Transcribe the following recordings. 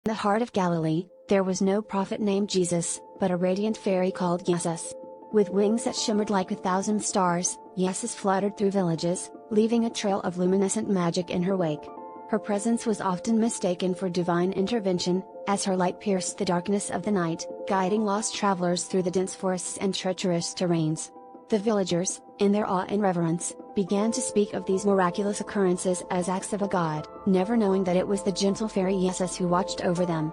In the heart of Galilee, there was no prophet named Jesus, but a radiant fairy called Jasus. With wings that shimmered like 1,000 stars, Jasus fluttered through villages, leaving a trail of luminescent magic in her wake. Her presence was often mistaken for divine intervention, as her light pierced the darkness of the night, guiding lost travelers through the dense forests and treacherous terrains. The villagers, in their awe and reverence, began to speak of these miraculous occurrences as acts of a god, never knowing that it was the gentle fairy Jasus who watched over them.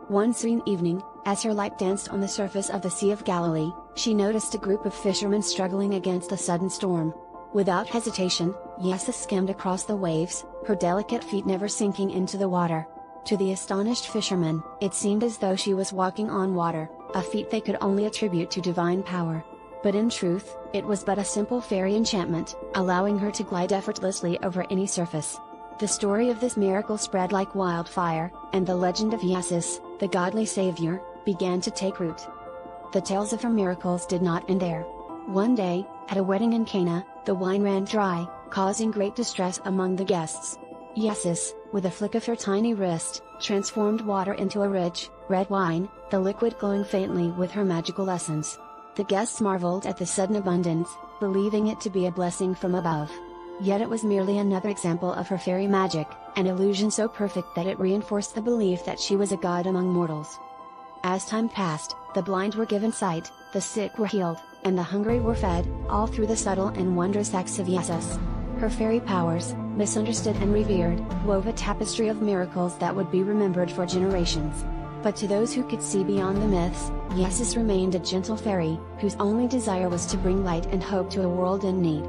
One serene evening, as her light danced on the surface of the Sea of Galilee, she noticed a group of fishermen struggling against a sudden storm. Without hesitation, Jasus skimmed across the waves, her delicate feet never sinking into the water. To the astonished fishermen, it seemed as though she was walking on water, a feat they could only attribute to divine power. But in truth, it was but a simple fairy enchantment, allowing her to glide effortlessly over any surface. The story of this miracle spread like wildfire, and the legend of Jasus, the godly savior, began to take root. The tales of her miracles did not end there. One day, at a wedding in Cana, the wine ran dry, causing great distress among the guests. Jasus, with a flick of her tiny wrist, transformed water into a rich, red wine, the liquid glowing faintly with her magical essence. The guests marveled at the sudden abundance, believing it to be a blessing from above. Yet it was merely another example of her fairy magic, an illusion so perfect that it reinforced the belief that she was a god among mortals. As time passed, the blind were given sight, the sick were healed, and the hungry were fed, all through the subtle and wondrous acts of Jasus. Her fairy powers, misunderstood and revered, wove a tapestry of miracles that would be remembered for generations. But to those who could see beyond the myths, Jasus remained a gentle fairy, whose only desire was to bring light and hope to a world in need.